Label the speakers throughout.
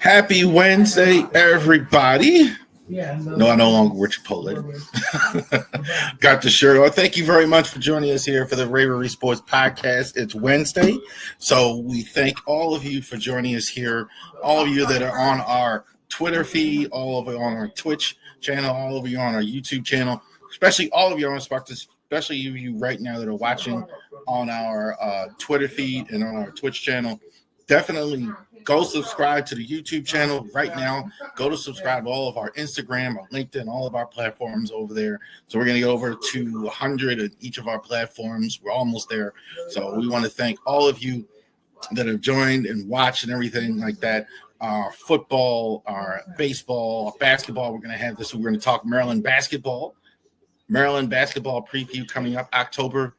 Speaker 1: Happy Wednesday, everybody. No, I no longer wear Chipotle. Got the shirt on. Thank you very much for joining us here for the Ravori Sports podcast. It's Wednesday, so we thank all of you for joining us here. All of you that are on our Twitter feed, all of you on our Twitch channel, all of you on our YouTube channel, especially all of you on Spark, especially you right now that are watching on our Twitter feed and on our Twitch channel. Definitely go subscribe to the YouTube channel right now. Go to subscribe to all of our Instagram, our LinkedIn, all of our platforms over there. So we're going to get over to 100 at each of our platforms. We're almost there. So we want to thank all of you that have joined and watched and everything like that. Our football, our baseball, our basketball. We're going to have this. We're going to talk Maryland basketball. Maryland basketball preview coming up October.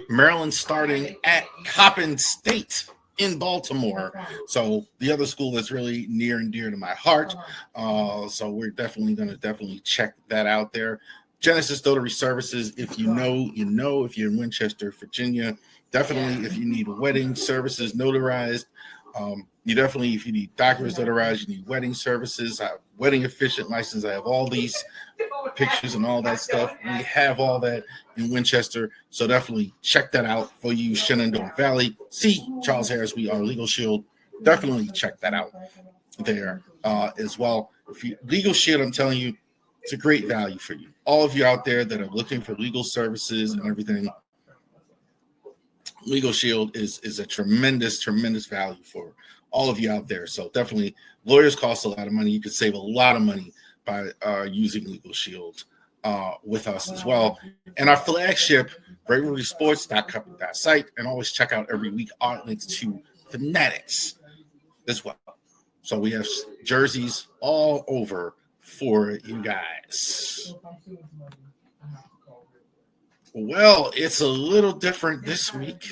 Speaker 1: Maryland starting at Coppin State in Baltimore. So the other school that's really near and dear to my heart. So we're definitely going to check that out there. Genesis Notary Services. If you know, you know. If you're in Winchester, Virginia, definitely. If you need wedding services notarized, you definitely. If you need documents notarized, you need wedding services. I have wedding efficient license. I have all these pictures and all that stuff. We have all that in Winchester, so definitely check that out for you, Shenandoah Valley. See Charles Harris, we are Legal Shield. Definitely check that out there as well. If you Legal Shield, I'm telling you, it's a great value for you. All of you out there that are looking for legal services and everything, Legal Shield is a tremendous value for all of you out there. So definitely, lawyers cost a lot of money. You could save a lot of money by using Legal Shield with us as well. And our flagship, RavoriSports.com.site, and always check out every week our links to Fanatics as well. So we have jerseys all over for you guys. Well, it's a little different this week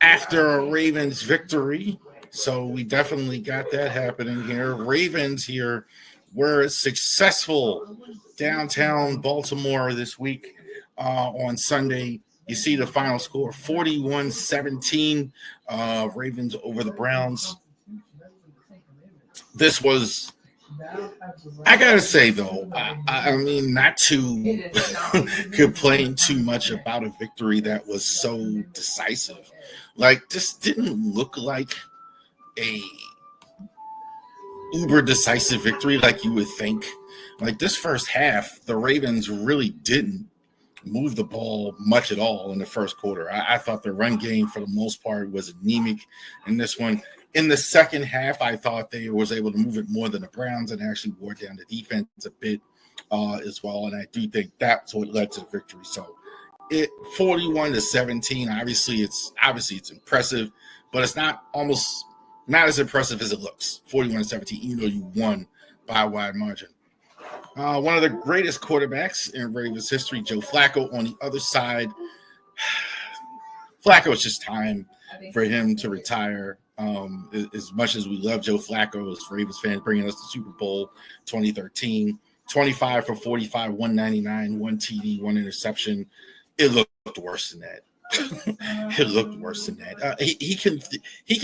Speaker 1: after a Ravens victory. So we definitely got that happening here. Ravens here were successful downtown Baltimore this week on Sunday. You see the final score, 41-17, Ravens over the Browns. This was, I got to say, though, I mean, not to complain too much about a victory that was so decisive. Like, this didn't look like a uber decisive victory like you would think. Like, this first half, the Ravens really didn't move the ball much at all in the first quarter. I thought the run game for the most part was anemic in this one. In the second half, I thought they was able to move it more than the Browns and actually wore down the defense a bit as well. And I do think that's what led to the victory. So it 41-17. Obviously it's impressive, but it's not as impressive as it looks. 41-17, even though you won by a wide margin. One of the greatest quarterbacks in Ravens history, Joe Flacco, on the other side. Flacco, it's just time for him to retire. As much as we love Joe Flacco as Ravens fans, bringing us the Super Bowl 2013, 25 for 45, 199, one TD, one interception. It looked worse than that. It looked worse than that. He can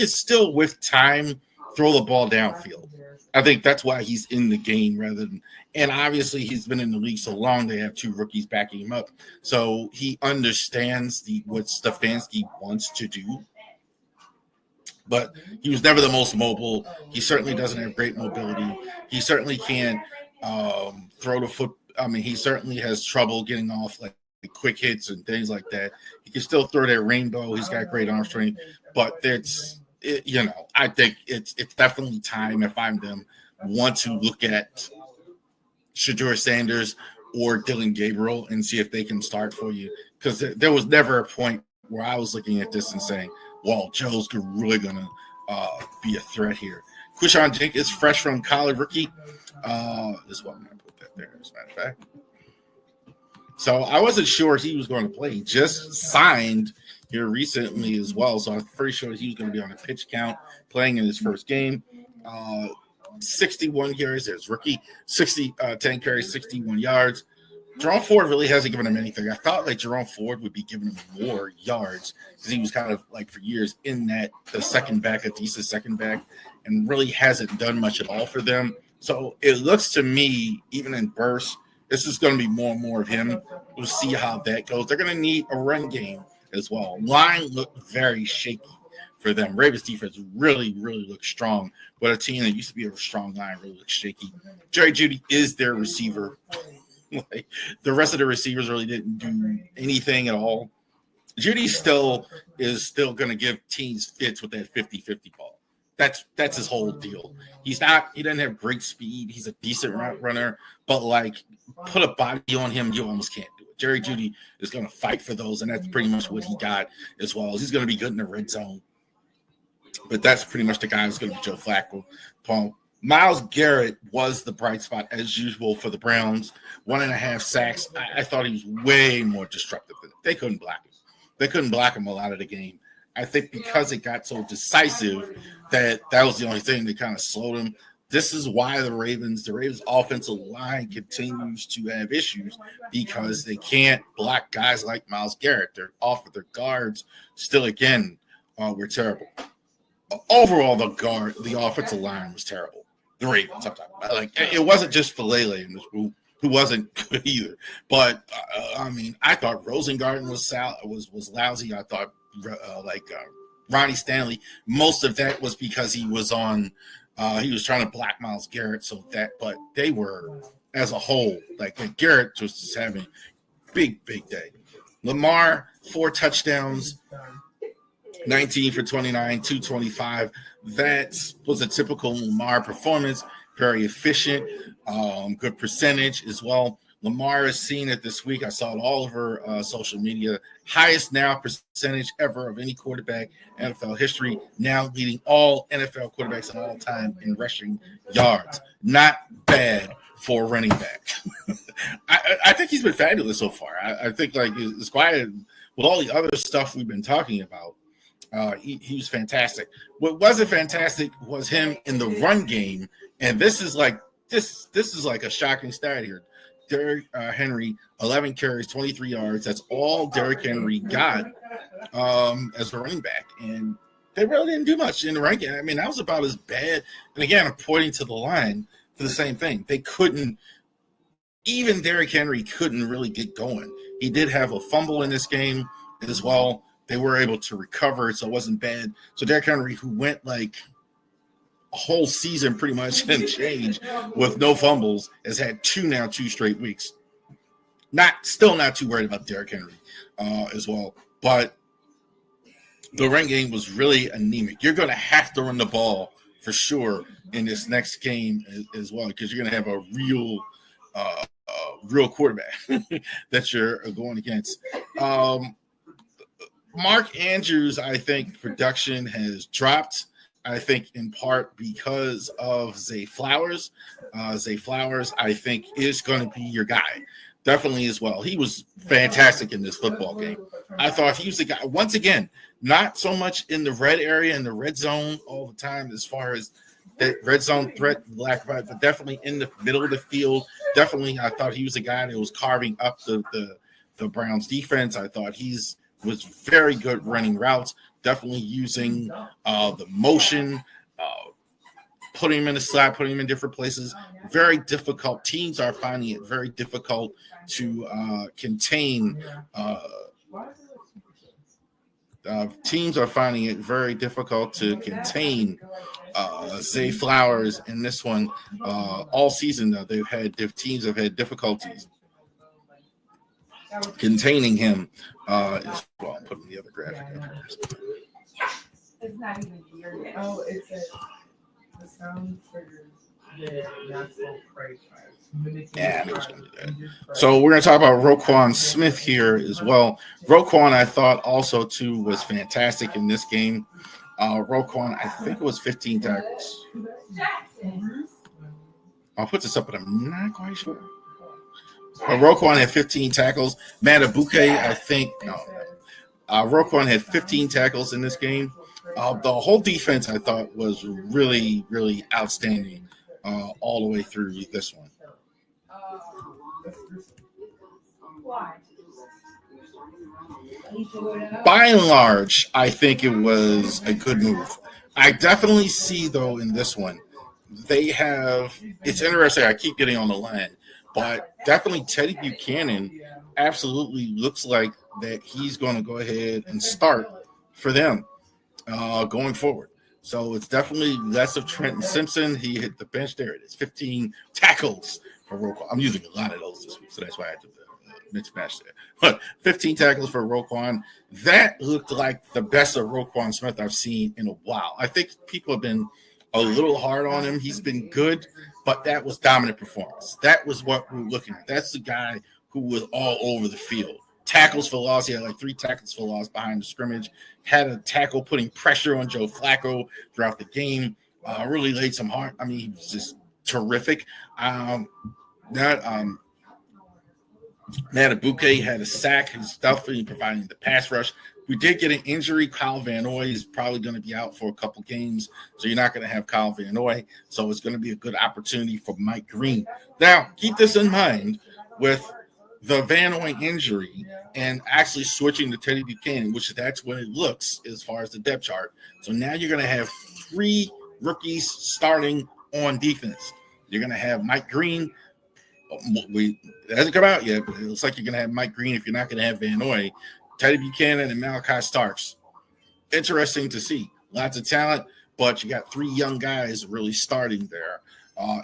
Speaker 1: still, with time, throw the ball downfield. I think that's why he's in the game rather than, and obviously he's been in the league so long, they have two rookies backing him up. So he understands what Stefanski wants to do. But he was never the most mobile. He certainly doesn't have great mobility. He certainly can't throw the foot. I mean, he certainly has trouble getting off like quick hits and things like that. He can still throw that rainbow. He's got great arm strength, but I think it's definitely time, if I'm them, want to look at Shedeur Sanders or Dylan Gabriel and see if they can start for you. Because there was never a point where I was looking at this and saying, well, Joe's really going to be a threat here. Quishon Jenkins, fresh from college rookie. This one, I'm going to put that there, as a matter of fact. So I wasn't sure he was going to play. He just signed here recently as well. So I was pretty sure he was going to be on a pitch count playing in his first game. 61 carries. There's rookie. 10 carries, 61 yards. Jerome Ford really hasn't given him anything. I thought like Jerome Ford would be giving him more yards because he was kind of like for years in the second back, a decent second back, and really hasn't done much at all for them. So it looks to me, even in bursts, this is going to be more and more of him. We'll see how that goes. They're going to need a run game as well. Line looked very shaky for them. Ravens defense really, really looks strong, but a team that used to be a strong line really looks shaky. Jerry Jeudy is their receiver. Like the rest of the receivers really didn't do anything at all. Jeudy is still going to give teams fits with that 50-50 ball. That's his whole deal. He doesn't have great speed. He's a decent route runner, but like put a body on him, you almost can't do it. Jerry Jeudy is going to fight for those, and that's pretty much what he got as well. He's going to be good in the red zone. But that's pretty much the guy who's going to be Joe Flacco. Myles Garrett was the bright spot as usual for the Browns. 1.5 sacks. I thought he was way more destructive than it. They couldn't block him. They couldn't block him a lot of the game. I think because it got so decisive that was the only thing that kind of slowed him. This is why the Ravens offensive line continues to have issues because they can't block guys like Myles Garrett. They're off of their guards. Still, again, we're terrible. Overall, the offensive line was terrible. The Ravens, I'm talking about. Like it wasn't just Falele in this group, who wasn't good either. But I mean, I thought Rosengarten was lousy. I thought Ronnie Stanley. Most of that was because he was on. He was trying to block Myles Garrett. But they were as a whole like Garrett was just having big day. Lamar 4 touchdowns. 19 for 29, 225. That was a typical Lamar performance. Very efficient, good percentage as well. Lamar is seeing it this week. I saw it all over social media. Highest now percentage ever of any quarterback in NFL history. Now leading all NFL quarterbacks of all time in rushing yards. Not bad for a running back. I think he's been fabulous so far. I think like it's quiet with all the other stuff we've been talking about. He was fantastic. What wasn't fantastic was him in the run game, and this is like a shocking stat here. Derrick Henry, 11 carries, 23 yards. That's all Derrick Henry got as a running back, and they really didn't do much in the run game. I mean, that was about as bad. And again, I'm pointing to the line for the same thing. They couldn't. Even Derrick Henry couldn't really get going. He did have a fumble in this game as well. They were able to recover, so it wasn't bad. So Derrick Henry, who went like a whole season pretty much and change with no fumbles, has had two straight weeks. Still not too worried about Derrick Henry as well. But the run game was really anemic. You're going to have to run the ball for sure in this next game as well because you're going to have a real quarterback that you're going against. Mark Andrews, I think production has dropped. I think in part because of Zay Flowers. Zay Flowers, I think, is going to be your guy. Definitely as well. He was fantastic in this football game. I thought he was the guy. Once again, not so much in the red area, in the red zone all the time as far as that red zone threat, but definitely in the middle of the field. Definitely, I thought he was the guy that was carving up the Browns defense. I thought was very good running routes, definitely using the motion, putting him in the slot, putting him in different places. Very difficult. Teams are finding it very difficult to contain. Teams are finding it very difficult to contain Zay Flowers in this one all season. Though teams have had difficulties containing him as well. Putting the other graphic up here.
Speaker 2: It's not even here yet. Oh, it's the sound triggers the natural prey types.
Speaker 1: Yeah, I'm just going to do that. So we're going to talk about Roquan Smith here as well. Roquan, I thought also too was fantastic in this game. Roquan, I think it was 15 tackles. I'll put this up, but I'm not quite sure. Roquan had 15 tackles. Matabuke, I think. No. Roquan had 15 tackles in this game. The whole defense, I thought, was really, really outstanding all the way through this one. By and large, I think it was a good move. I definitely see, though, in this one, it's interesting. I keep getting on the line, but definitely Teddy Buchanan absolutely looks like that he's going to go ahead and start for them going forward. So it's definitely less of Trenton Simpson. He hit the bench. There it is, 15 tackles for Roquan. I'm using a lot of those this week, so that's why I had to mix match there. But 15 tackles for Roquan. That looked like the best of Roquan Smith I've seen in a while. I think people have been a little hard on him. He's been good, but that was dominant performance. That was what we're looking at. That's the guy who was all over the field. Tackles for loss. He had like 3 tackles for loss behind the scrimmage. Had a tackle putting pressure on Joe Flacco throughout the game. Really laid some heart. I mean, he was just terrific. Matabuke had a sack. He's definitely providing the pass rush. We did get an injury. Kyle Van Noy is probably going to be out for a couple games, so you're not going to have Kyle Van Noy. So it's going to be a good opportunity for Mike Green. Now, keep this in mind with the Van Noy injury and actually switching to Teddy Buchanan, which that's what it looks as far as the depth chart. So now you're going to have 3 rookies starting on defense. You're going to have Mike Green. It hasn't come out yet, but it looks like you're going to have Mike Green if you're not going to have Van Noy, Teddy Buchanan, and Malachi Starks. Interesting to see. Lots of talent, but you got 3 young guys really starting there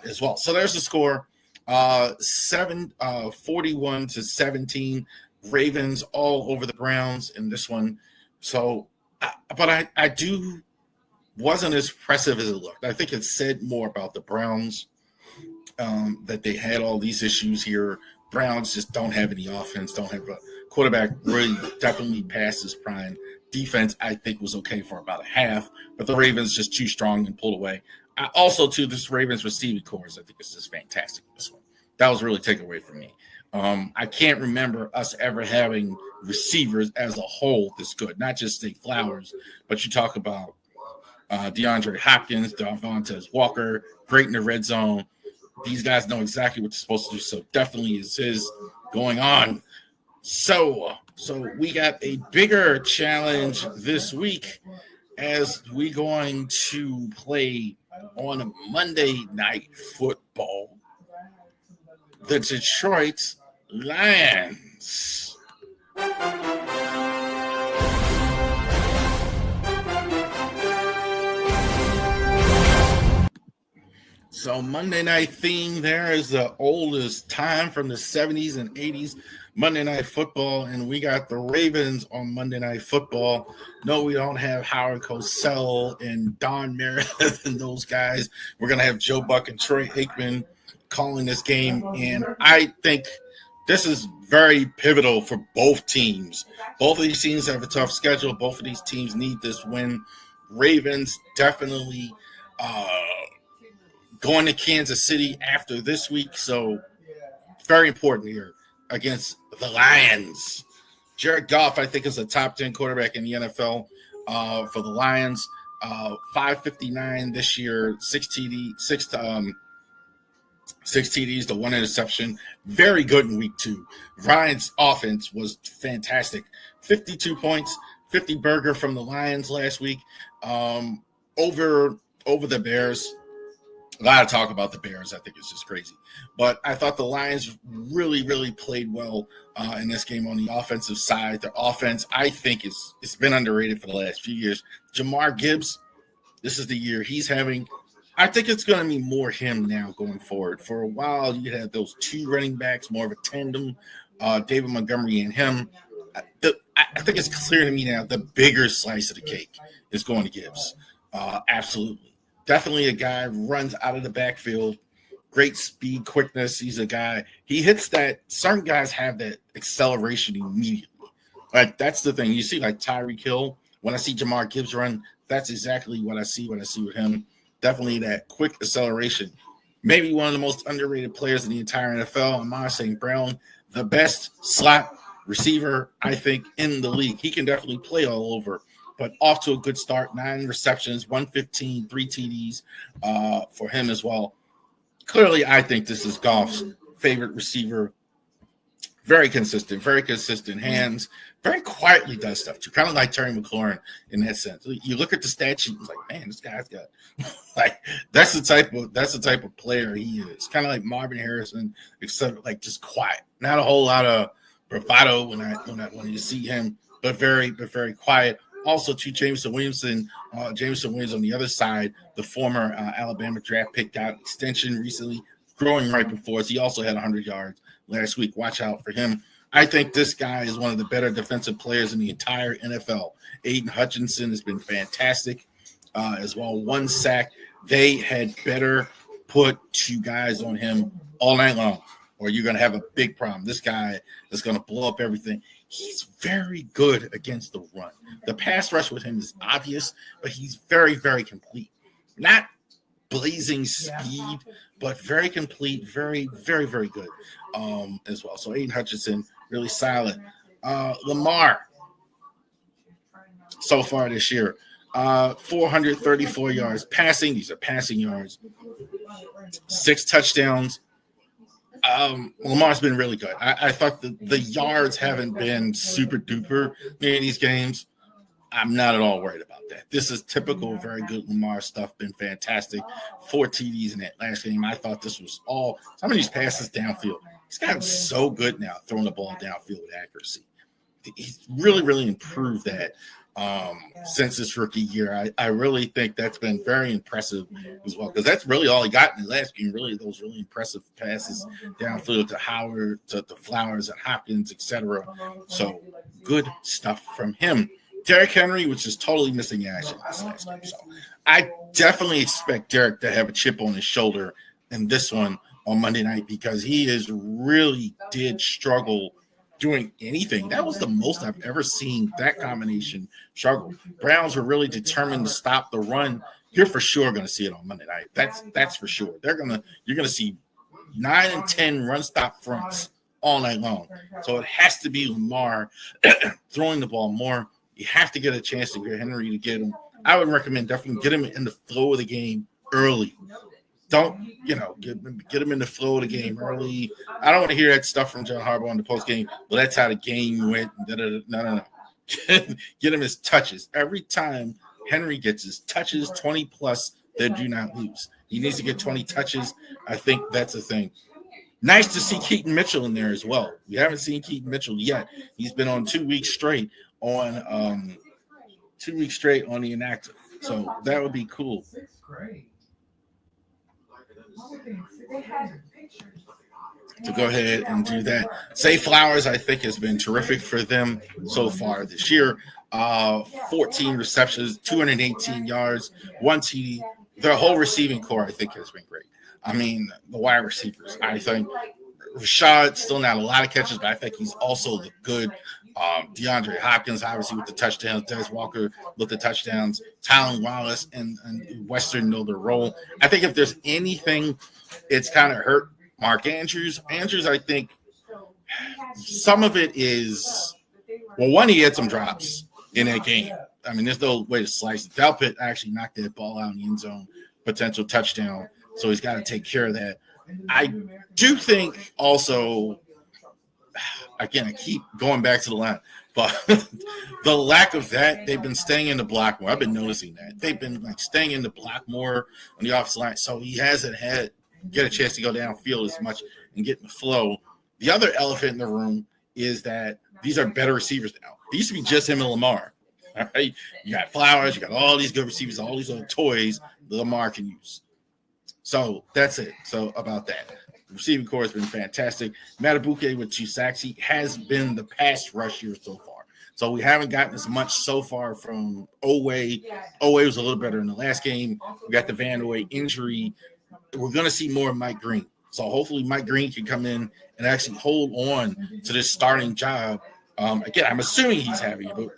Speaker 1: as well. So there's the score. 41-17. Ravens all over the Browns in this one. So, but I do wasn't as impressive as it looked. I think it said more about the Browns that they had all these issues here. Browns just don't have any offense, don't have a quarterback really definitely past his prime. Defense, I think, was okay for about a half, but the Ravens just too strong and pulled away. This Ravens receiving cores, I think it's just fantastic. This one. That was really taken away from me. I can't remember us ever having receivers as a whole this good, not just Zay Flowers, but you talk about DeAndre Hopkins, Devontae Walker, great in the red zone. These guys know exactly what they're supposed to do, so definitely is going on. So we got a bigger challenge this week as we're going to play on Monday Night Football. The Detroit Lions. So Monday night theme there is the oldest time from the 70s and 80s, Monday Night Football, and we got the Ravens on Monday Night Football. No, we don't have Howard Cosell and Don Meredith and those guys. We're going to have Joe Buck and Troy Aikman calling this game, and I think this is very pivotal for both teams. Both of these teams have a tough schedule. Both of these teams need this win. Ravens definitely going to Kansas City after this week, so very important here against the Lions. Jared Goff, I think, is a top 10 quarterback in the NFL for the Lions. 559 this year, 6 TDs to 1 interception. Very good in week 2. Ryan's offense was fantastic. 52 points, 50 burger from the Lions last week over the Bears. A lot of talk about the Bears. I think it's just crazy. But I thought the Lions really, really played well in this game on the offensive side. The offense, I think, it's been underrated for the last few years. Jamar Gibbs, this is the year he's having. I think it's going to be more him now going forward. For a while, you had those 2 running backs, more of a tandem, David Montgomery and him. I think it's clear to me now the bigger slice of the cake is going to Gibbs. Absolutely. Definitely a guy who runs out of the backfield, great speed, quickness. He's a guy, he hits that. Certain guys have that acceleration immediately. Like, that's the thing. You see, like Tyreek Hill, when I see Jamar Gibbs run, that's exactly what I see with him. Definitely that quick acceleration. Maybe one of the most underrated players in the entire NFL. Amon St. Brown, the best slot receiver, I think, in the league. He can definitely play all over. But off to a good start, 9 receptions, 115, 3 TDs for him as well. Clearly, I think this is Goff's favorite receiver very consistent hands, very quietly does stuff too, kind of like Terry McLaurin in that sense. You look at the stat sheet, it's like, man, this guy's got like that's the type of player he is. Kind of like Marvin Harrison, except like just quiet, not a whole lot of bravado when you see him, but very quiet. Also, to Jameson Williams on the other side, the former Alabama draft pick, got extension recently, growing right before us. He also had 100 yards last week. Watch out for him. I think this guy is one of the better defensive players in the entire NFL. Aiden Hutchinson has been fantastic as well. 1 sack. They had better put 2 guys on him all night long, or you're going to have a big problem. This guy is going to blow up everything. He's very good against the run. The pass rush with him is obvious, but he's very complete. Not blazing speed, but very complete, very good as well. So Aiden Hutchinson, really solid. Lamar, so far this year, 434 yards passing. These are passing yards. 6 touchdowns. Lamar's been really good. I thought the yards haven't been super duper in these games. I'm not at all worried about that. This is typical, very good Lamar stuff. Been fantastic. 4 TDs in that last game. I thought this was all some of these passes downfield. He's gotten so good now throwing the ball downfield with accuracy. He's really improved that since his rookie year. I really think that's been very impressive as well, because that's really all he got in the last game. Really, those really impressive passes downfield to Howard, to Flowers and Hopkins, etc. So good stuff from him. Derrick Henry, which is totally missing action this last game. So I definitely expect Derrick to have a chip on his shoulder in this one on Monday night, because he did struggle doing anything. That was the most I've ever seen that combination struggle. Browns were really determined to stop the run. You're for sure going to see it on Monday night. That's for sure. You're going to see 9 and 10 run stop fronts all night long. So it has to be Lamar throwing the ball more. You have to get a chance to get Henry to get him. I would recommend definitely get him in the flow of the game early. Don't, get him in the flow of the game early. I don't want to hear that stuff from John Harbaugh in the post game. Well, that's how the game went. No. Get him his touches. Every time Henry gets his touches, 20 plus, they do not lose. He needs to get 20 touches. I think that's the thing. Nice to see Keaton Mitchell in there as well. We haven't seen Keaton Mitchell yet. He's been on 2 weeks straight on 2 weeks straight on the inactive. So that would be cool. To go ahead and do that. Zay Flowers, I think, has been terrific for them so far this year. 14 receptions, 218 yards, 1 TD. Their whole receiving core, I think, has been great. I mean, the wide receivers, I think Rashad, still not a lot of catches, but I think he's also the good DeAndre Hopkins, obviously, with the touchdowns. Des Walker with the touchdowns. Tylan Wallace and Western know their role. I think if there's anything, it's kind of hurt Mark Andrews. Andrews, I think some of it is, well, one, he had some drops in that game. I mean, there's no way to slice it. Delpit actually knocked that ball out in the end zone, potential touchdown. So he's got to take care of that. I do think also, again, I keep going back to the line, but the lack of that, they've been staying in the block more. I've been noticing that. They've been staying in the block more on the offensive line. So he hasn't get a chance to go downfield as much and get in the flow. The other elephant in the room is that these are better receivers now. It used to be just him and Lamar. All right. You got Flowers, you got all these good receivers, all these other toys that Lamar can use. So that's it. So about that. The receiving core has been fantastic. Matabuke with 2 sacks. He has been the pass rusher so far. So we haven't gotten as much so far from Owe. Owe was a little better in the last game. We got the Van Owe injury. We're going to see more of Mike Green. So hopefully Mike Green can come in and actually hold on to this starting job. Again, I'm assuming he's having it, but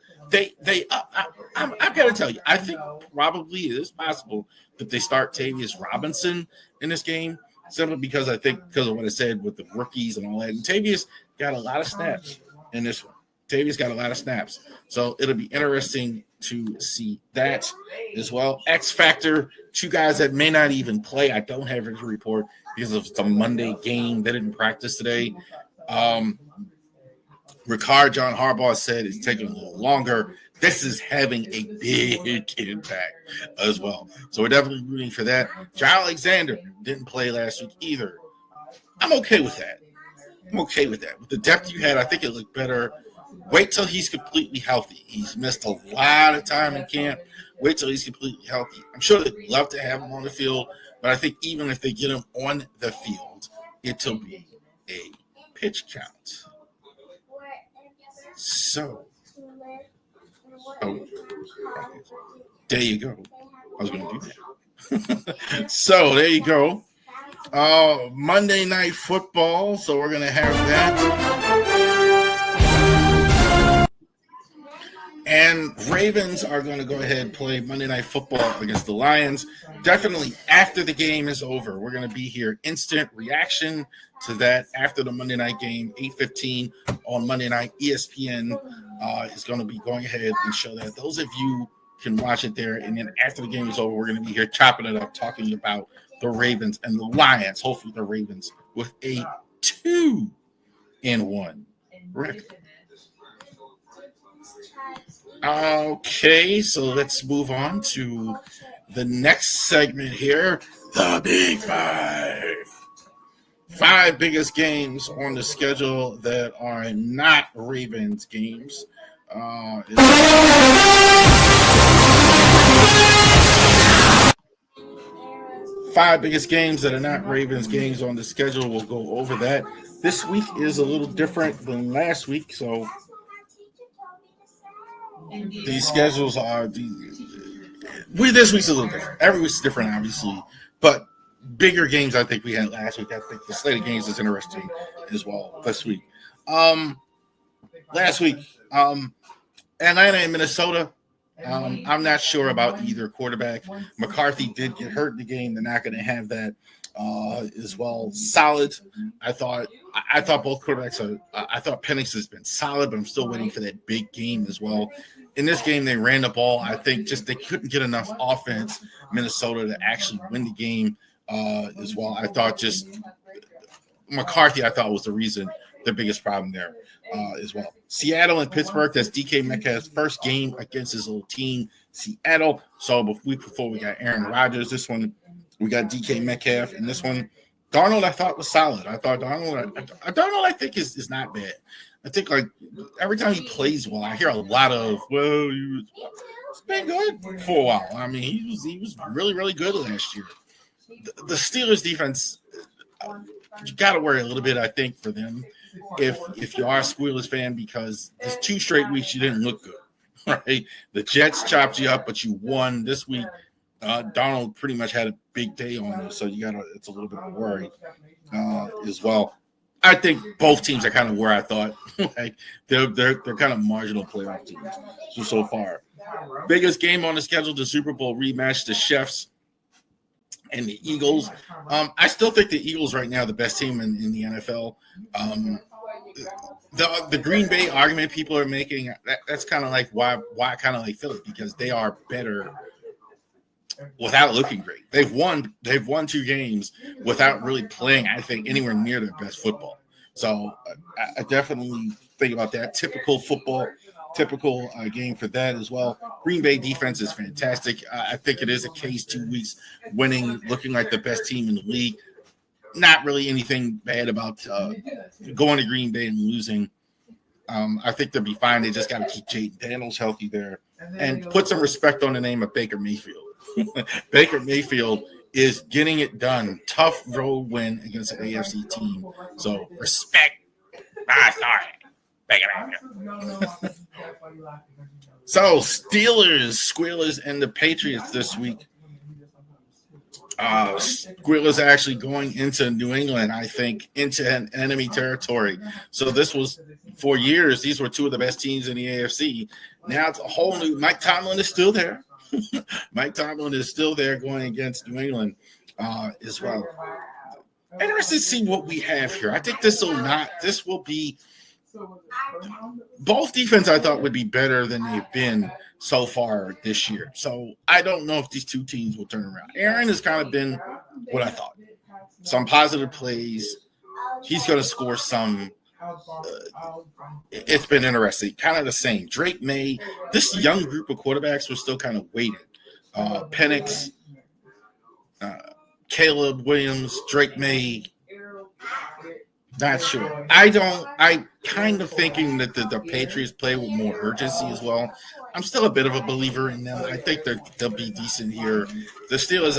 Speaker 1: I've got to tell you, I think probably it is possible that they start Tavius Robinson in this game, simply because I think because of what I said with the rookies and all that. And Tavius got a lot of snaps in this one. Tavius got a lot of snaps. So it'll be interesting to see that as well. X Factor, 2 guys that may not even play. I don't have a report because of the Monday game. They didn't practice today. Ricard John Harbaugh said it's taking a little longer. This is having a big impact as well. So we're definitely rooting for that. John Alexander didn't play last week either. I'm okay with that. With the depth you had, I think it looked better. Wait till he's completely healthy. He's missed a lot of time in camp. Wait till he's completely healthy. I'm sure they'd love to have him on the field, but I think even if they get him on the field, it'll be a pitch count. So, there you go. I was going to do that. So, there you go. Monday Night Football. So, we're going to have that. And Ravens are going to go ahead and play Monday Night Football against the Lions. Definitely after the game is over. We're going to be here. Instant reaction to that after the Monday night game, 8:15 on Monday night. ESPN is going to be going ahead and show that. Those of you can watch it there. And then after the game is over, we're going to be here chopping it up, talking about the Ravens and the Lions. Hopefully the Ravens with a 2-1 record. Okay, so let's move on to the next segment here. The Big Five. 5 biggest games on the schedule that are not Ravens games. 5 biggest games that are not Ravens games on the schedule. We'll go over that. This week is a little different than last week, so these schedules are this week's a little different. Every week's different, obviously, but bigger games I think we had last week. I think the slate of games is interesting as well this week. Last week, Atlanta and Minnesota. I'm not sure about either quarterback. McCarthy did get hurt in the game. They're not going to have that as well. Solid. I thought both quarterbacks are. I thought Penix has been solid, but I'm still waiting for that big game as well. In this game, they ran the ball. I think just they couldn't get enough offense, Minnesota, to actually win the game as well. I thought just McCarthy, I thought was the reason, the biggest problem there as well. Seattle and Pittsburgh, that's DK Metcalf's first game against his old team, Seattle. So a week before we got Aaron Rodgers. This one, we got DK Metcalf. And this one, Darnold, I thought was solid. I thought Darnold, I think is not bad. I think like every time he plays well, I hear a lot of, well, it's been good for a while. I mean, he was really, really good last year. The Steelers defense, you got to worry a little bit, I think, for them if you are a Steelers fan, because there's 2 straight weeks you didn't look good, right? The Jets chopped you up, but you won this week. Donald pretty much had a big day on you, so it's a little bit of a worry as well. I think both teams are kind of where I thought. Like they're kind of marginal playoff teams so far. Biggest game on the schedule, the Super Bowl rematch, the Chiefs and the Eagles. I still think the Eagles right now are the best team in the NFL. The Green Bay argument people are making, that's kind of like why I kind of like Philly, because they are better without looking great. They've won 2 games without really playing, I think, anywhere near their best football. So I definitely think about that. Typical game for that as well. Green Bay defense is fantastic. I think it is a case 2 weeks winning, looking like the best team in the league. Not really anything bad about going to Green Bay and losing. I think they'll be fine. They just got to keep Jaden Daniels healthy there and put some respect on the name of Baker Mayfield. Baker Mayfield is getting it done. Tough road win against an AFC team. So respect. Sorry. Baker Mayfield. So Steelers, Squealers, and the Patriots this week. Squealers actually going into New England, I think, into an enemy territory. So this was, for years, these were 2 of the best teams in the AFC. Now it's a whole new – Mike Tomlin is still there. Mike Tomlin is still there going against New England as well. Interested to see what we have here. I think this will be both defense I thought would be better than they've been so far this year. So I don't know if these 2 teams will turn around. Aaron has kind of been what I thought. Some positive plays. He's going to score some. it's been interesting. Kind of the same. Drake May, this young group of quarterbacks was still kind of waiting. Penix, Caleb Williams, Drake May. Not sure. I kind of thinking that the Patriots play with more urgency as well. I'm still a bit of a believer in them. I think they'll be decent here. The Steelers,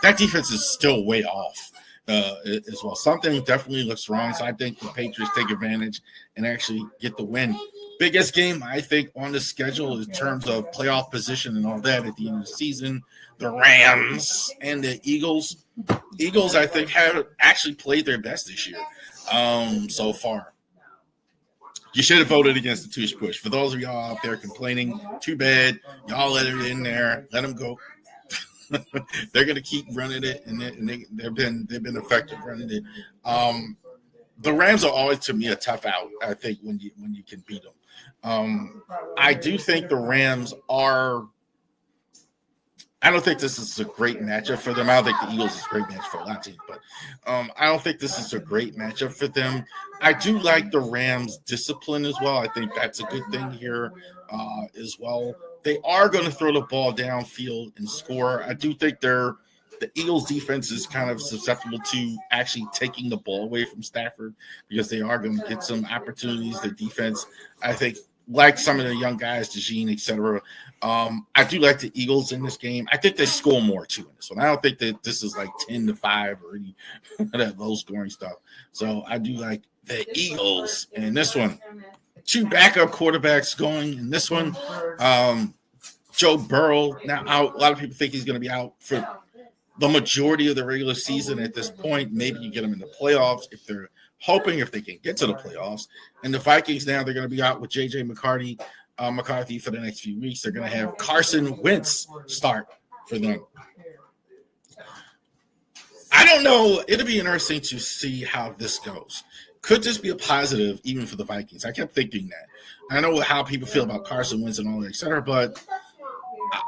Speaker 1: that defense is still way off as well. Something definitely looks wrong. So I think the Patriots take advantage and actually get the win. Biggest game, I think, on the schedule in terms of playoff position and all that at the end of the season, the Rams and the Eagles. Eagles, I think, have actually played their best this year so far. You should have voted against the Tush Push. For those of y'all out there complaining, too bad. Y'all let it in there. Let them go. They're going to keep running it, and they've been effective running it. The Rams are always, to me, a tough out, I think, when you can beat them. I do think the Rams are – I don't think this is a great matchup for them. I don't think the Eagles is a great match for a lot of teams, but I don't think this is a great matchup for them. I do like the Rams' discipline as well. I think that's a good thing here as well. They are going to throw the ball downfield and score. I do think the Eagles' defense is kind of susceptible to actually taking the ball away from Stafford because they are going to get some opportunities. The defense, I think, like some of the young guys, DeJean, et cetera. I do like the Eagles in this game. I think they score more, too, in this one. I don't think that this is like 10-5 or any that low-scoring stuff. So I do like the Eagles in this one. Two backup quarterbacks going in this one. Joe Burrow now out. A lot of people think he's going to be out for the majority of the regular season at this point. Maybe you get him in the playoffs if they're hoping if they can get to the playoffs. And the Vikings now, they're going to be out with J.J. McCarthy for the next few weeks. They're going to have Carson Wentz start for them. I don't know. It'll be interesting to see how this goes. Could this be a positive even for the Vikings? I kept thinking that. I know how people feel about Carson Wentz and all that, et cetera, but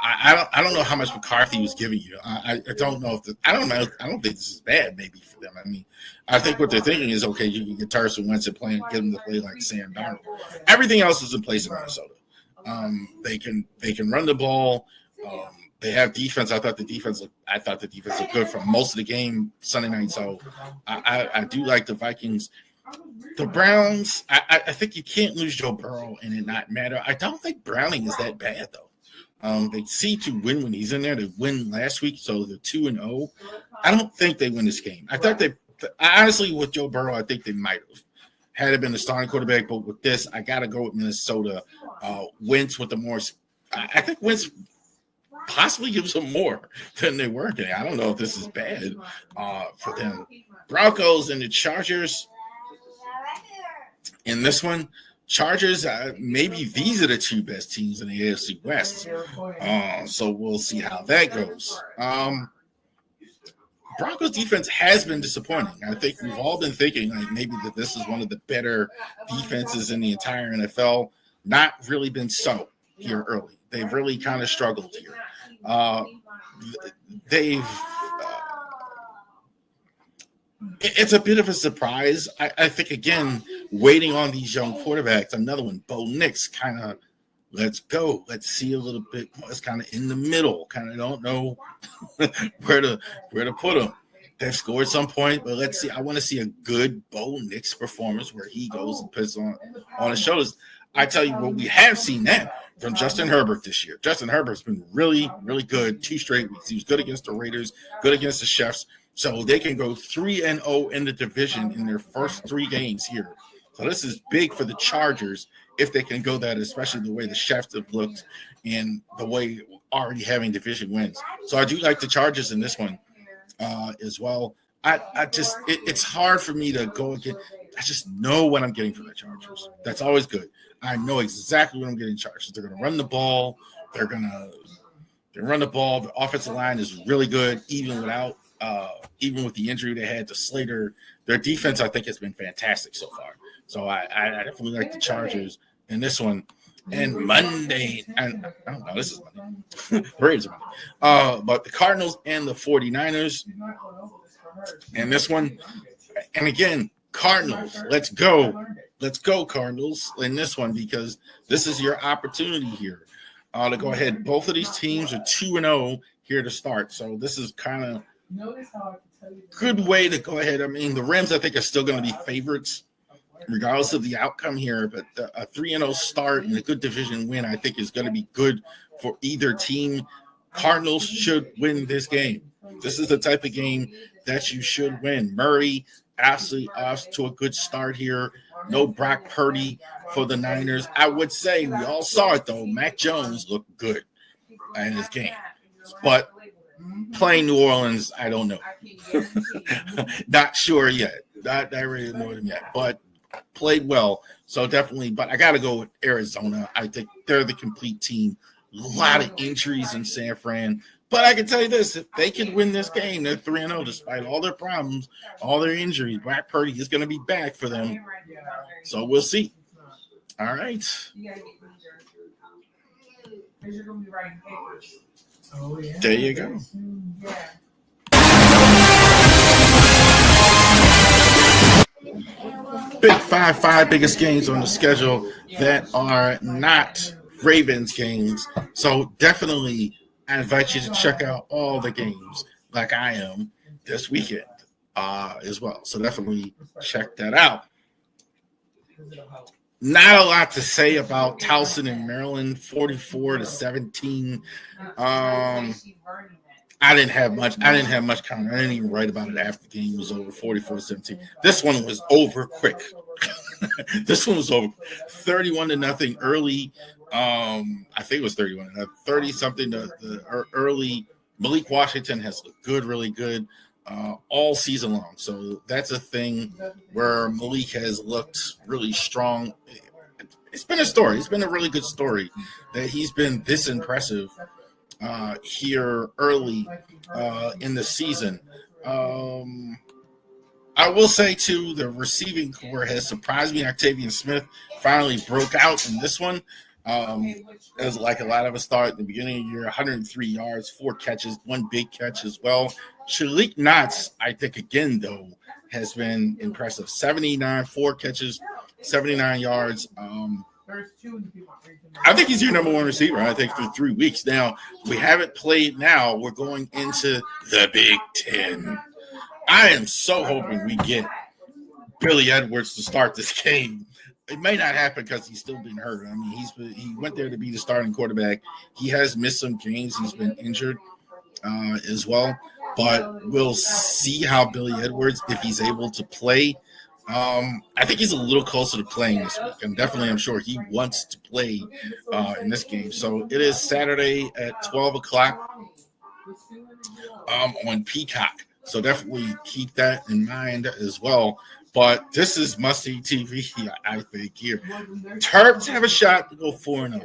Speaker 1: I don't know how much McCarthy was giving you. I don't know I don't know. I don't think this is bad maybe for them. I mean, I think what they're thinking is, okay, you can get Carson Wentz and get him to play like Sam Darnold. Everything else is in place in Minnesota. They can run the ball. They have defense. I thought the defense looked good for most of the game Sunday night. So I do like the Vikings. The Browns, I think you can't lose Joe Burrow and it not matter. I don't think Browning is that bad, though. They seem to win when he's in there. They win last week, so they're 2-0. I don't think they win this game. Honestly, with Joe Burrow, I think they might have. Had it been the starting quarterback, but with this, I got to go with Minnesota. Wentz with the more – I think Wentz possibly gives them more than they were getting. I don't know if this is bad for them. Broncos and the Chargers in this one. Chargers, maybe these are the two best teams in the AFC West. So we'll see how that goes. Broncos defense has been disappointing. I think we've all been thinking like maybe that this is one of the better defenses in the entire NFL. Not really been so here early. They've really kind of struggled here. It's a bit of a surprise. I think, again, waiting on these young quarterbacks, another one, Bo Nix, kind of, let's go. Let's see a little bit. It's kind of in the middle. Kind of don't know where to put him. They've scored some point, but let's see. I want to see a good Bo Nix performance where he goes and puts on his shoulders. I tell you what, we have seen that from Justin Herbert this year. Justin Herbert's been really, really good 2 straight weeks. He was good against the Raiders, good against the Chiefs. So they can go 3-0 in the division in their first 3 games here. So this is big for the Chargers if they can go that, especially the way the Chiefs have looked and the way already having division wins. So I do like the Chargers in this one as well. It's hard for me to go again. I just know what I'm getting from the Chargers. That's always good. I know exactly what I'm getting Chargers. They're going to run the ball. They run the ball. The offensive line is really good, even with the injury they had to Slater. Their defense, I think, has been fantastic so far. So I definitely like the Chargers in this one. And Monday, and I don't know, this is Monday. Braves are Monday. But the Cardinals and the 49ers in this one. And again, Cardinals. Let's go. Let's go, Cardinals, in this one, because this is your opportunity here to go ahead. Both of these teams are 2-0 here to start. So this is kind of good way to go ahead. I mean, the Rams, I think, are still going to be favorites regardless of the outcome here. But a 3-0 start and a good division win, I think, is going to be good for either team. Cardinals should win this game. This is the type of game that you should win. Murray absolutely off to a good start here. No Brock Purdy for the Niners. I would say we all saw it, though. Mac Jones looked good in his game. But playing New Orleans, I don't know. Not sure yet. Not really know him yet. But played well. So definitely. But I got to go with Arizona. I think they're the complete team. A lot of injuries in San Fran. But I can tell you this, if they can win this game, they're 3-0 despite all their problems, all their injuries. Brock Purdy is going to be back for them. So we'll see. All right. There you go. Big 5 biggest games on the schedule that are not Ravens games. So definitely I invite you to check out all the games like I am this weekend as well. So definitely check that out. Not a lot to say about Towson in Maryland, 44-17. I didn't have much comment. I didn't even write about it after the game was over, 44-17. This one was over quick. This one was over 31-0 early. I think it was 31, 30-something early. Malik Washington has looked good, really good all season long. So that's a thing where Malik has looked really strong. It's been a story. It's been a really good story that he's been this impressive here early in the season. I will say, too, the receiving core has surprised me. Octavian Smith finally broke out in this one. As like a lot of us thought at the beginning of the year, 103 yards, 4 catches, 1 big catch as well. Shalik Knox, I think, again, though, has been impressive. 4 catches, 79 yards. I think he's your number 1 receiver, I think, through 3 weeks. Now, we haven't played now. We're going into the Big Ten. I am so hoping we get Billy Edwards to start this game. It may not happen because he's still been hurt. I mean, he went there to be the starting quarterback. He has missed some games. He's been injured as well. But we'll see how Billy Edwards, if he's able to play. I think he's a little closer to playing this week. And definitely, I'm sure he wants to play in this game. So it is Saturday at 12 o'clock on Peacock. So definitely keep that in mind as well. But this is must-see TV, I think, here. Terps have a shot to go 4-0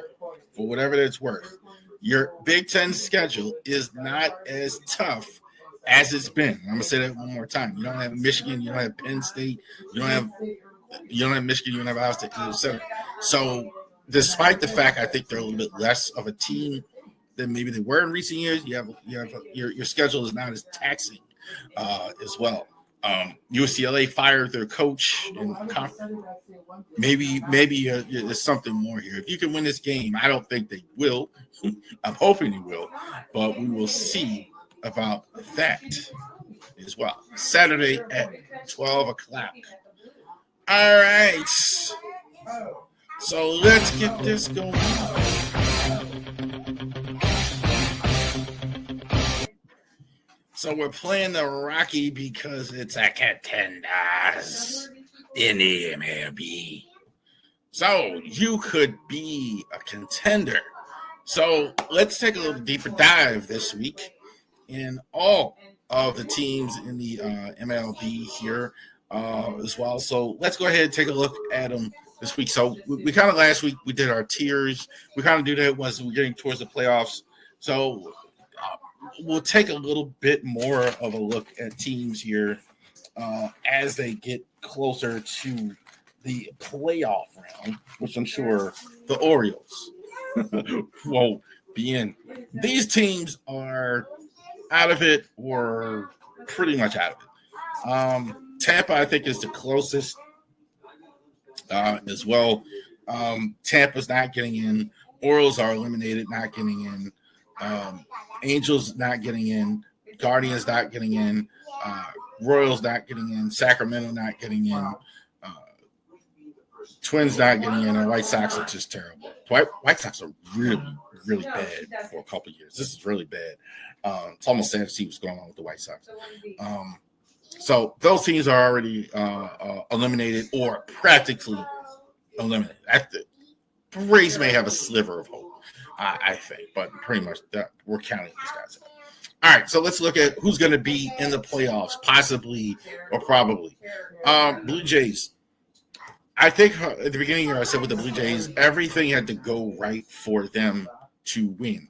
Speaker 1: for whatever that's worth. Your Big Ten schedule is not as tough as it's been. I'm going to say that one more time. You don't have Michigan. You don't have Penn State. You don't have Michigan. You don't have Ohio State, etc. So despite the fact I think they're a little bit less of a team than maybe they were in recent years, your schedule is not as taxing as well. UCLA fired their coach, and maybe there's something more here. If you can win this game, I don't think they will. I'm hoping they will, but we will see about that as well. Saturday at 12 o'clock. All right. So let's get this going. So we're playing the Rocky because it's a contenders in the MLB. So you could be a contender. So let's take a little deeper dive this week in all of the teams in the MLB here as well. So let's go ahead and take a look at them this week. So we kind of last week we did our tiers. We kind of do that once we're getting towards the playoffs. So we'll take a little bit more of a look at teams here as they get closer to the playoff round, which I'm sure the Orioles won't be in. These teams are out of it or pretty much out of it. Tampa, I think, is the closest as well. Tampa's not getting in. Orioles are eliminated, not getting in. Angels not getting in. Guardians not getting in. Royals not getting in. Sacramento not getting in. Twins not getting in. And White Sox are just terrible. White Sox are really, really bad for a couple of years. This is really bad. It's almost sad to see what's going on with the White Sox. So those teams are already eliminated or practically eliminated. The Rays may have a sliver of hope, I think, but pretty much we're counting these guys out. All right, so let's look at who's going to be in the playoffs, possibly or probably. Blue Jays. I think at the beginning here I said with the Blue Jays, everything had to go right for them to win.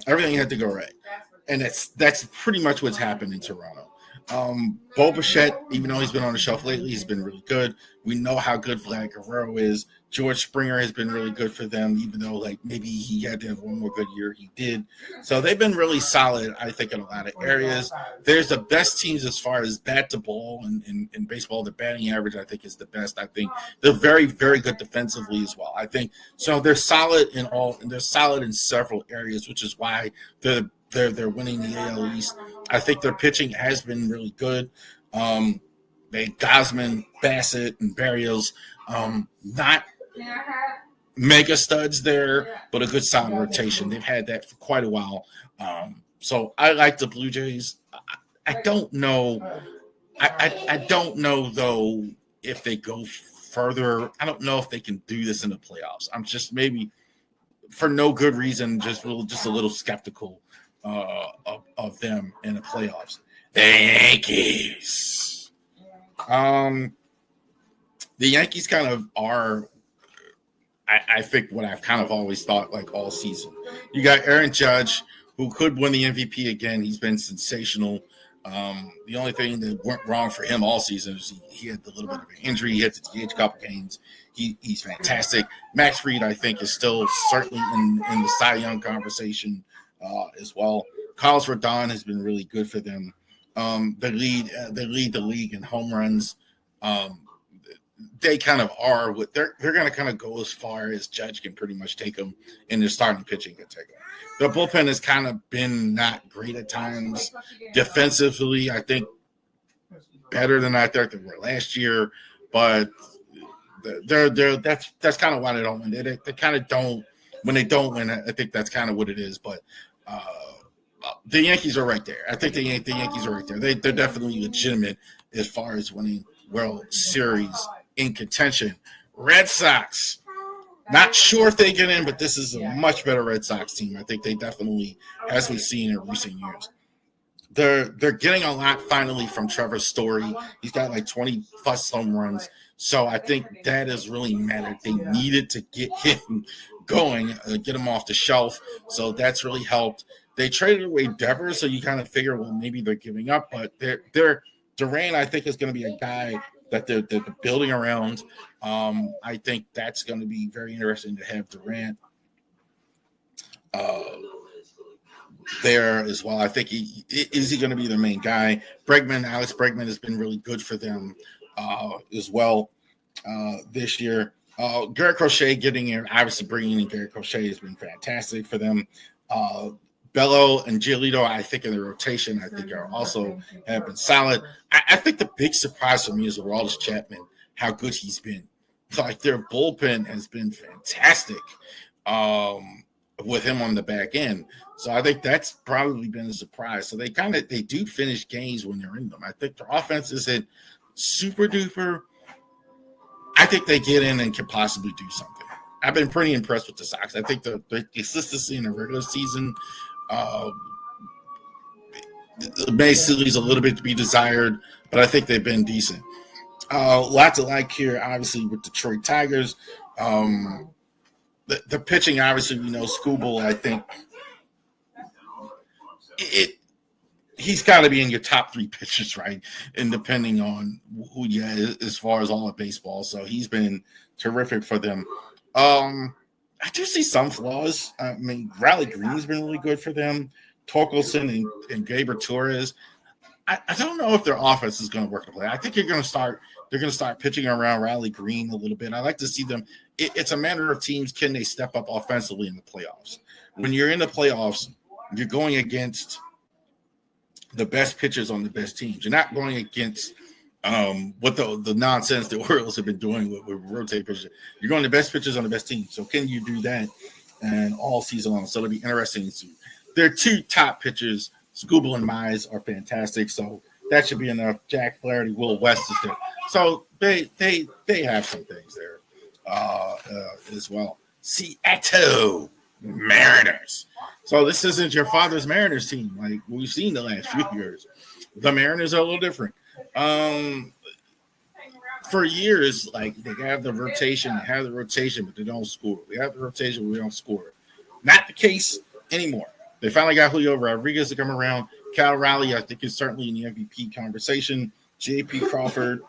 Speaker 1: Everything had to go right. And that's pretty much what's happened in Toronto. Bo Bichette, even though he's been on the shelf lately, he's been really good. We know how good Vlad Guerrero is. George Springer has been really good for them, even though like maybe he had to have one more good year. He did. So they've been really solid, I think, in a lot of areas. There's the best teams as far as bat to ball and in baseball. The batting average, I think, is the best. I think they're very, very good defensively as well. I think so. They're solid in all, and they're solid in several areas, which is why they're winning the AL East. I think their pitching has been really good. They Gosman, Bassett, and Barrios, not mega studs there, but a good solid rotation. They've had that for quite a while. So I like the Blue Jays. I don't know. I don't know though if they go further. I don't know if they can do this in the playoffs. I'm just maybe for no good reason, just a little skeptical of them in the playoffs. The Yankees. The Yankees kind of are, I think, what I've kind of always thought like all season. You got Aaron Judge, who could win the MVP again. He's been sensational. The only thing that went wrong for him all season is he had a little bit of an injury. He had to DH a couple games. He's fantastic. Max Fried, I think, is still certainly in the Cy Young conversation as well. Carlos Rodon has been really good for them. They lead the league in home runs. They kind of are what they're going to kind of go as far as Judge can pretty much take them, and their starting pitching can take them. The bullpen has kind of been not great at times. Defensively, I think better than I thought they were last year, but that's kind of why they don't win. They kind of don't when they don't win. I think that's kind of what it is. But the Yankees are right there. I think the Yankees are right there. They're definitely legitimate as far as winning World Series in contention. Red Sox. Not sure if they get in, but this is a much better Red Sox team. I think they definitely, as we've seen in recent years, they're getting a lot finally from Trevor Story. He's got like 20 plus home runs. So I think that has really mattered. They needed to get him going, get him off the shelf. So that's really helped. They traded away Devers, so you kind of figure, well, maybe they're giving up. But Duran, I think, is going to be a guy that they're building around. I think that's going to be very interesting to have Durant there as well. I think is he going to be the main guy? Alex Bregman has been really good for them as well this year. Garrett Crochet getting in, obviously bringing in Garrett Crochet has been fantastic for them. Bello and Giolito, I think in the rotation, I think are also have been solid. I think the big surprise for me is Aroldis Chapman, how good he's been. Like their bullpen has been fantastic with him on the back end. So I think that's probably been a surprise. So they do finish games when they're in them. I think their offense isn't super duper. I think they get in and can possibly do something. I've been pretty impressed with the Sox. I think the consistency in the regular season basically is a little bit to be desired, but I think they've been decent. Lots of like here, obviously, with Detroit Tigers. The pitching, obviously, we know Skubal, I think he's got to be in your top three pitchers, right? And depending on who you have as far as all of baseball. So he's been terrific for them. I do see some flaws. I mean, Riley Green's been really good for them. Torkelson and Gabriel Torres. I don't know if their offense is going to work to play. I think they're going to start pitching around Riley Green a little bit. I like to see them. It's a matter of teams, can they step up offensively in the playoffs? When you're in the playoffs, you're going against the best pitchers on the best teams. You're not going against what the nonsense the Orioles have been doing with rotate pitchers. You're going the best pitchers on the best team. So can you do that and all season long? So it'll be interesting to see. Their two top pitchers, Scooble and Mize, are fantastic. So that should be enough. Jack Flaherty, Will West is there. So they have some things there as well. Seattle Mariners. So this isn't your father's Mariners team like we've seen the last few years. The Mariners are a little different. For years, like they have the rotation, but they don't score. We have the rotation, we don't score. Not the case anymore. They finally got Julio Rodriguez to come around. Cal Raleigh, I think, is certainly in the MVP conversation. J.P. Crawford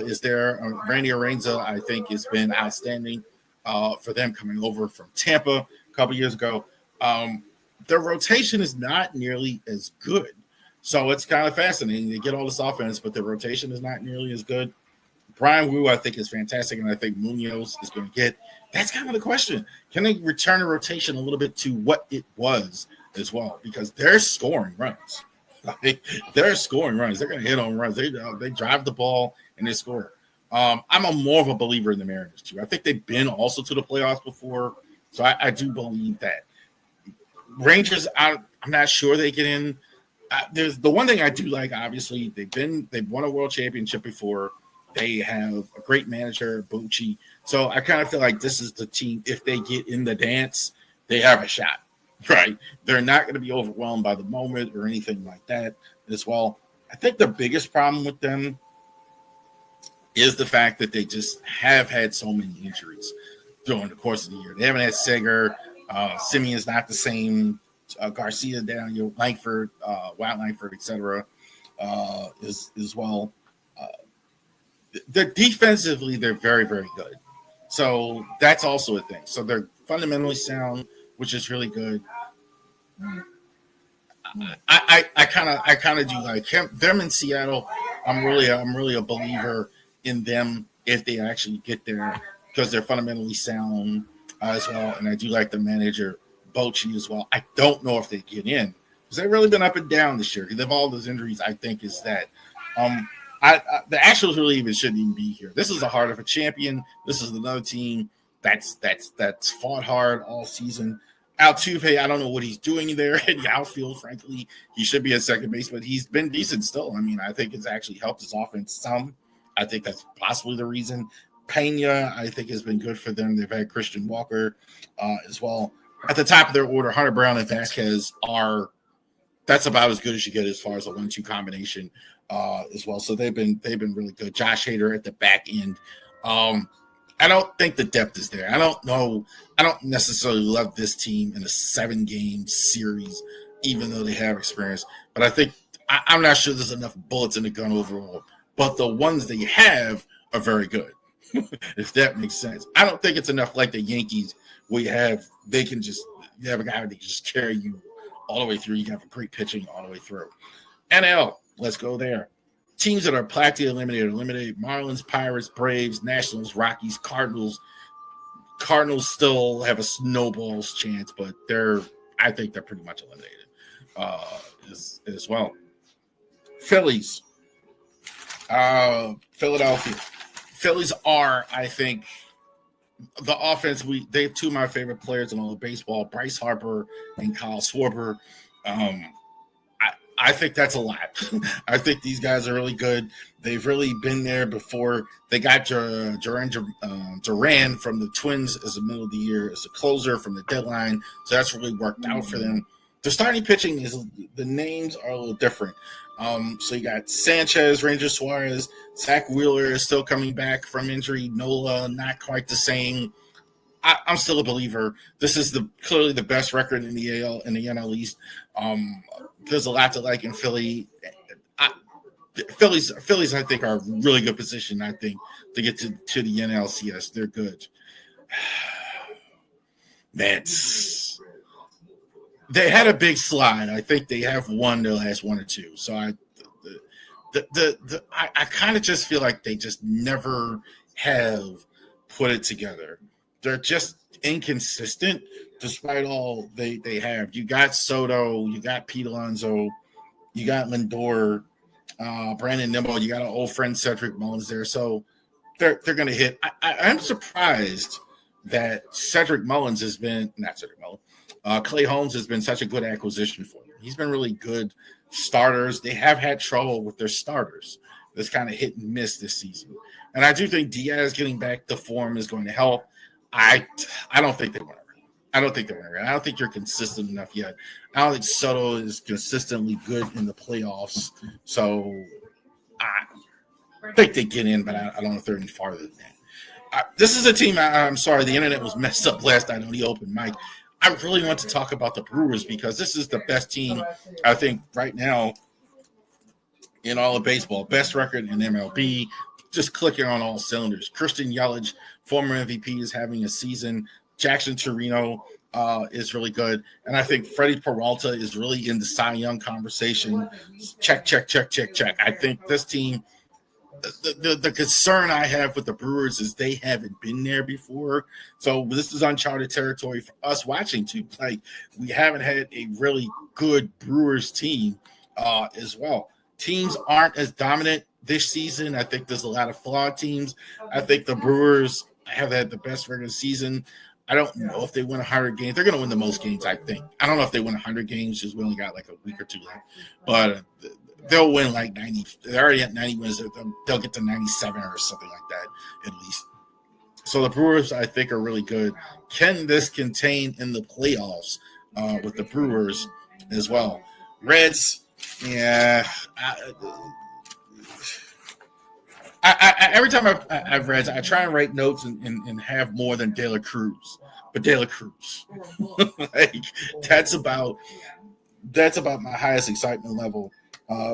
Speaker 1: is there. Randy Arenza, I think, has been outstanding for them coming over from Tampa a couple years ago. Their rotation is not nearly as good. So it's kind of fascinating. They get all this offense, but the rotation is not nearly as good. Brian Wu, I think, is fantastic, and I think Munoz is going to get – that's kind of the question. Can they return the rotation a little bit to what it was as well? Because they're scoring runs. They're scoring runs. They're going to hit on runs. They drive the ball, and they score. I'm more of a believer in the Mariners, too. I think they've been also to the playoffs before, so I do believe that. Rangers, I'm not sure they get in. There's the one thing I do like, obviously, they've won a world championship before. They have a great manager, Bochy. So I kind of feel like this is the team. If they get in the dance, they have a shot, right? They're not going to be overwhelmed by the moment or anything like that as well. I think the biggest problem with them is the fact that they just have had so many injuries during the course of the year. They haven't had Seager. Simeon's not the same. Garcia, Daniel Langford, Wild Langford, etc. As well. They're defensively, they're very, very good. So that's also a thing. So they're fundamentally sound, which is really good. I kind of do like them in Seattle. I'm really a believer in them if they actually get there because they're fundamentally sound as well. And I do like the manager Bochy as well. I don't know if they get in because they've really been up and down this year. Because of all those injuries, I think is that the Astros really shouldn't even be here. This is a heart of a champion. This is another team that's fought hard all season. Altuve, I don't know what he's doing there in the outfield. Frankly, he should be at second base, but he's been decent still. I mean, I think it's actually helped his offense some. I think that's possibly the reason. Pena, I think, has been good for them. They've had Christian Walker as well. At the top of their order, Hunter Brown and Vasquez that's about as good as you get as far as a 1-2 combination as well. So they've been really good. Josh Hader at the back end. I don't think the depth is there. I don't know. I don't necessarily love this team in a 7-game series, even though they have experience. But I think I'm not sure there's enough bullets in the gun overall. But the ones they have are very good, if that makes sense. I don't think it's enough like the Yankees where you have a guy that can just carry you all the way through. You have a great pitching all the way through. NL, let's go there. Teams that are practically eliminated. Marlins, Pirates, Braves, Nationals, Rockies, Cardinals. Cardinals still have a snowball's chance, but I think they're pretty much eliminated as well. Phillies. Philadelphia. Phillies are, I think, the offense. They have two of my favorite players in all of baseball, Bryce Harper and Kyle Schwarber. I think that's a lot. I think these guys are really good. They've really been there before. They got Duran from the Twins as the middle of the year as a closer from the deadline. So that's really worked out for them. The starting pitching the names are a little different. So you got Sanchez, Ranger Suarez, Zach Wheeler is still coming back from injury. Nola, not quite the same. I'm still a believer. This is clearly the best record in the AL and the NL East. There's a lot to like in Philly. Phillies, I think, are a really good position, I think, to get to the NLCS. They're good. They had a big slide. I think they have won their last 1 or 2. So I kind of just feel like they just never have put it together. They're just inconsistent despite all they have. You got Soto, you got Pete Alonso, you got Lindor, Brandon Nimmo, you got an old friend Cedric Mullins there. So they're going to hit. I'm surprised that Cedric Mullins has been not Cedric Mullins. Clay Holmes has been such a good acquisition for them. He's been really good starters. They have had trouble with their starters. It's kind of hit and miss this season. And I do think Diaz getting back to form is going to help. I don't think they want to. I don't think they're going to. I don't think you're consistent enough yet. I don't think Soto is consistently good in the playoffs. So I think they get in, but I don't know if they're any farther than that. This is a team. I'm sorry, the internet was messed up last night on the open mic. I really want to talk about the Brewers because this is the best team, I think, right now in all of baseball. Best record in MLB, just clicking on all cylinders. Christian Yelich, former MVP, is having a season. Jackson Torino is really good. And I think Freddie Peralta is really in the Cy Young conversation. Check. I think this team, the concern I have with the Brewers is they haven't been there before. So this is uncharted territory for us watching too. Like, we haven't had a really good Brewers team as well. Teams aren't as dominant this season. I think there's a lot of flawed teams. I think the Brewers have had the best regular season. I don't know if they win 100 games. They're going to win the most games, I think. I don't know if they win 100 games because we only got like a week or two left. But they'll win like 90. They're already at 90 wins. They'll get to 97 or something like that at least. So the Brewers, I think, are really good. Can this contain in the playoffs with the Brewers as well? Reds, yeah. Every time I've read, I try and write notes and have more than De La Cruz, but De La Cruz, like that's about my highest excitement level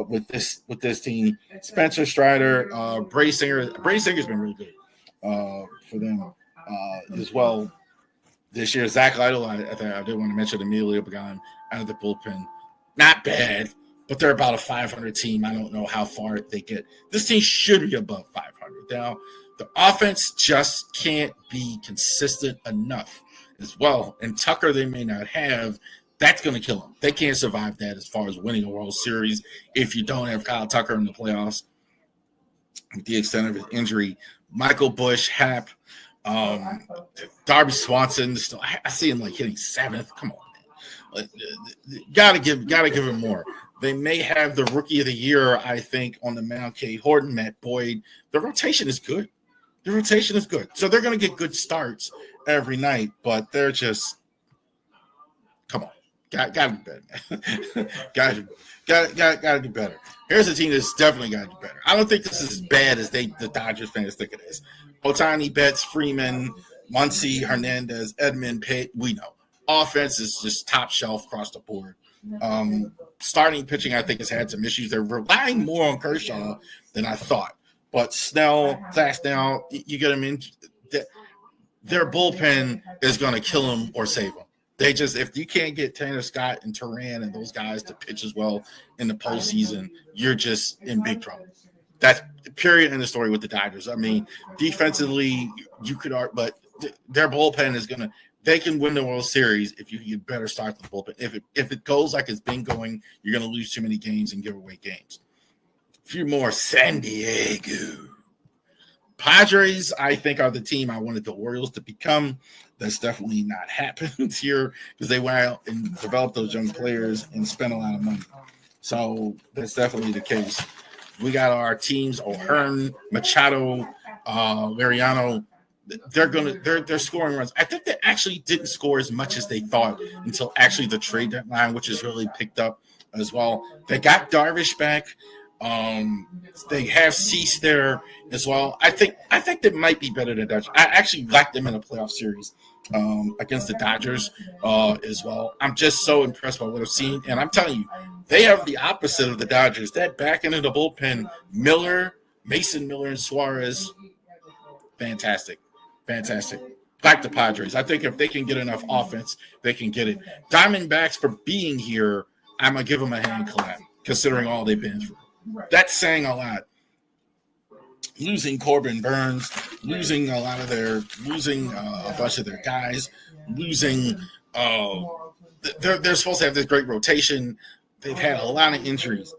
Speaker 1: with this team. Spencer Strider, Bray Singer's been really good for them as well this year. Zach Lytle, I did want to mention Emilio Pagan out of the bullpen, not bad. But they're about a 500 team. I don't know how far they get. This team should be above 500. Now, the offense just can't be consistent enough as well. And Tucker, they may not have. That's going to kill them. They can't survive that as far as winning a World Series if you don't have Kyle Tucker in the playoffs. With the extent of his injury, Michael Busch, Happ, Darby Swanson. I see him like hitting seventh. Come on, man. Gotta give him more. They may have the rookie of the year, I think, on the mound, K. Horton, Matt Boyd. The rotation is good. So they're going to get good starts every night, but they're just, come on. Got to be better. Got to do better. Here's a team that's definitely got to do better. I don't think this is as bad as the Dodgers fans think it is. Otani, Betts, Freeman, Muncy, Hernandez, Edman, Pate, we know. Offense is just top shelf across the board. Starting pitching, I think, has had some issues. They're relying more on Kershaw than I thought. But Snell, Glasnow, you get them in. Their bullpen is going to kill them or save them. They just, if you can't get Tanner Scott and Turan and those guys to pitch as well in the postseason, you're just in big trouble. That's period in the story with the Dodgers. I mean, defensively, you could argue, but their bullpen is going to. They can win the World Series if you get better start to the bullpen. If it goes like it's been going, you're going to lose too many games and give away games. A few more. San Diego. Padres, I think, are the team I wanted the Orioles to become. That's definitely not happened here because they went out and developed those young players and spent a lot of money. So that's definitely the case. We got our teams: O'Hearn, Machado, Liriano. They're scoring runs. I think they actually didn't score as much as they thought until actually the trade deadline, which has really picked up as well. They got Darvish back. They have Cease there as well. I think they might be better than Dodgers. I actually like them in a playoff series against the Dodgers as well. I'm just so impressed by what I've seen, and I'm telling you, they have the opposite of the Dodgers. That back end of the bullpen, Mason Miller, and Suarez, fantastic. Like the Padres. I think if they can get enough offense, they can get it. Diamondbacks, for being here, I'm going to give them a hand clap, considering all they've been through. That's saying a lot. Losing Corbin Burns, losing a bunch of their guys, losing. They're supposed to have this great rotation. They've had a lot of injuries.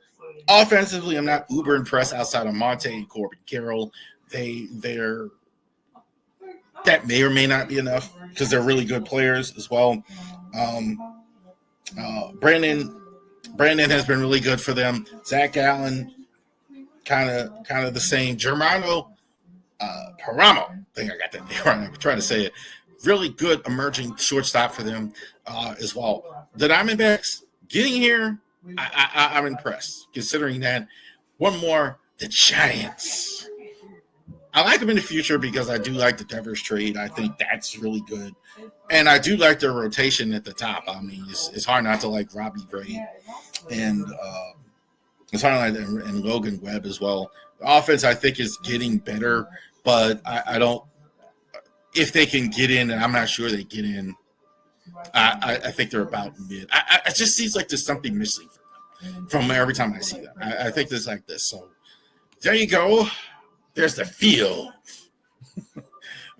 Speaker 1: Offensively, I'm not uber impressed outside of Monte and Corbin Carroll. They're that may or may not be enough because they're really good players as well. Brandon has been really good for them. Zach Allen, kind of the same. Germano Paramo, I think I got that name right. I'm trying to say it. Really good emerging shortstop for them as well. The Diamondbacks getting here, I'm impressed considering that. One more, the Giants. I like them in the future because I do like the Devers trade. I think that's really good. And I do like their rotation at the top. I mean, it's hard not to like Robbie Ray and it's hard to like and Logan Webb as well. The offense, I think, is getting better, but I don't – if they can get in, and I'm not sure they get in, I think they're about mid. It just seems like there's something missing from every time I see them. I think there's like this. So there you go. There's the field.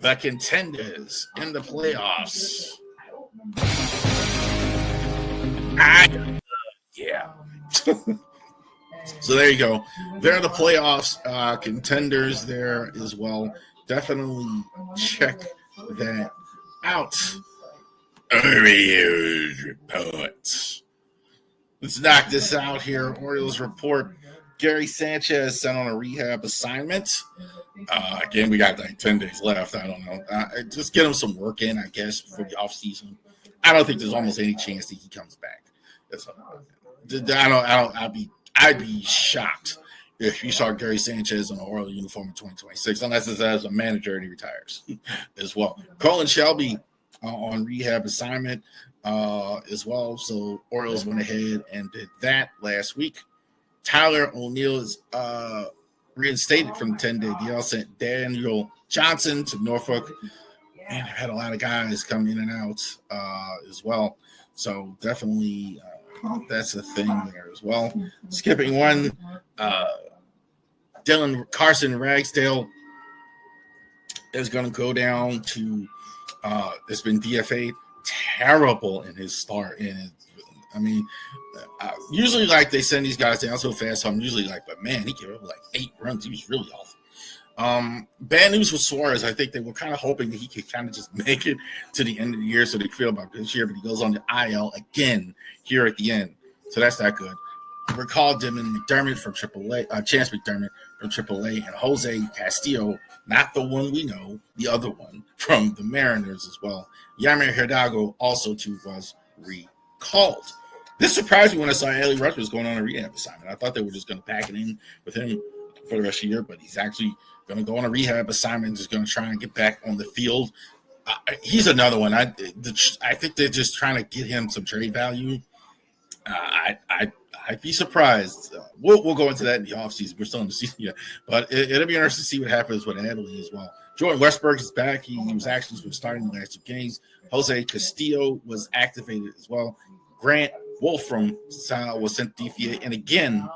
Speaker 1: The contenders in the playoffs. Yeah. So there you go. They're the playoffs contenders there as well. Definitely check that out. Orioles report. Let's knock this out here. Orioles report. Gary Sanchez sent on a rehab assignment. Again, we got like 10 days left. I don't know. Just get him some work in, I guess, for the offseason. I don't think there's almost any chance that he comes back. I'd be shocked if you saw Gary Sanchez in an Orioles uniform in 2026, unless it's as a manager and he retires as well. Colin Shelby on rehab assignment as well. So Orioles went ahead and did that last week. Tyler O'Neill is reinstated from the 10-day deal. Sent Daniel Johnson to Norfolk. And I've had a lot of guys come in and out as well. So definitely that's a thing there as well. Skipping one, Dylan Carson Ragsdale is going to go down to it's been DFA'd. Terrible in his start. And usually like they send these guys down so fast. So I'm usually like, but man, he gave up like 8 runs. He was really awful. Bad news with Suarez. I think they were kind of hoping that he could kind of just make it to the end of the year so they feel about this year, but he goes on the IL again here at the end. So that's not good. Recall Damon McDermott from AAA, Chance McDermott from AAA, and Jose Castillo, not the one we know, the other one from the Mariners as well. Yamir Hidalgo also too was recalled. This surprised me when I saw Ellie Rush was going on a rehab assignment. I thought they were just going to pack it in with him for the rest of the year, but he's actually going to go on a rehab assignment, just going to try and get back on the field. He's another one. I think they're just trying to get him some trade value. I'd be surprised. We'll go into that in the offseason. We're still in the season yet, but it'll be interesting to see what happens with Adley as well. Jordan Westberg is back. He was actually starting the last 2 games. Jose Castillo was activated as well. Grant Wolfram was sent DFA, and again,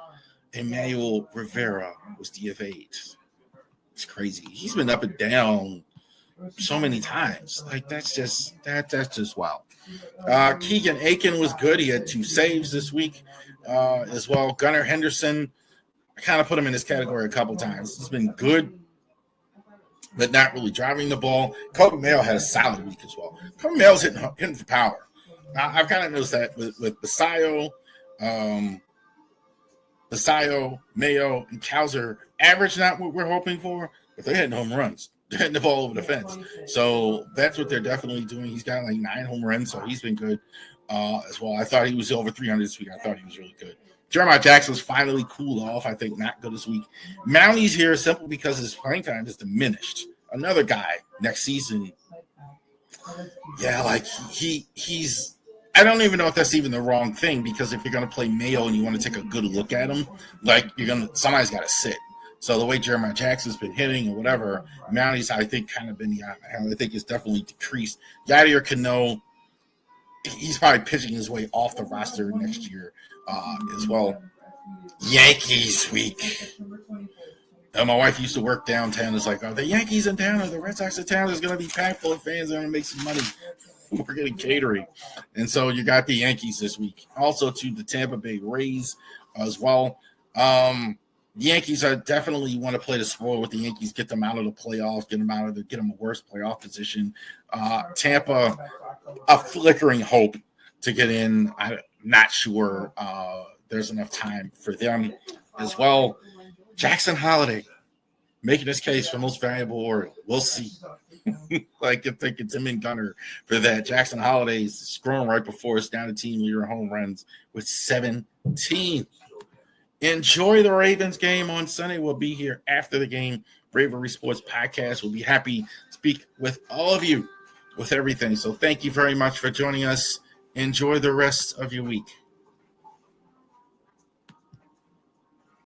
Speaker 1: Emmanuel Rivera was DFA'd. It's crazy. He's been up and down so many times. Like that's just wild. Keegan Aiken was good. He had 2 saves this week as well. Gunnar Henderson, I kind of put him in this category a couple times. He's been good, but not really driving the ball. Kobe Mayo had a solid week as well. Kobe Mayo's hitting for power. I've kind of noticed that with Basayo, Mayo, and Kowser. Average not what we're hoping for, but they're hitting home runs. They're hitting the ball over the fence. So that's what they're definitely doing. He's got like 9 home runs, so he's been good as well. I thought he was over 300 this week. I thought he was really good. Jeremiah Jackson's finally cooled off. I think not good this week. Mounties here simply because his playing time is diminished. Another guy next season. Yeah, like he's I don't even know if that's even the wrong thing, because if you're going to play Mayo and you want to take a good look at him, like somebody's got to sit. So the way Jeremiah Jackson's been hitting or whatever, Mounties, I think, kind of been I think it's definitely decreased. Yadier Cano, he's probably pitching his way off the roster next year as well. Yankees week. And my wife used to work downtown. It's like, are the Yankees in town or the Red Sox in town? There's going to be packed full of fans. They're going to make some money. We're getting catering. And so you got the Yankees this week. Also to the Tampa Bay Rays as well. The Yankees are definitely want to play the spoil with the Yankees, get them out of the playoffs, get them a worse playoff position. Tampa, a flickering hope to get in. I'm not sure there's enough time for them as well. Jackson Holiday making his case for most valuable award. We'll see. Like, if they get Tim and Gunner for that. Jackson Holiday is scoring right before us, down to team leader home runs with 17. Enjoy the Ravens game on Sunday. We'll be here after the game. Ravori Sports podcast. We'll be happy to speak with all of you with everything. So thank you very much for joining us. Enjoy the rest of your week.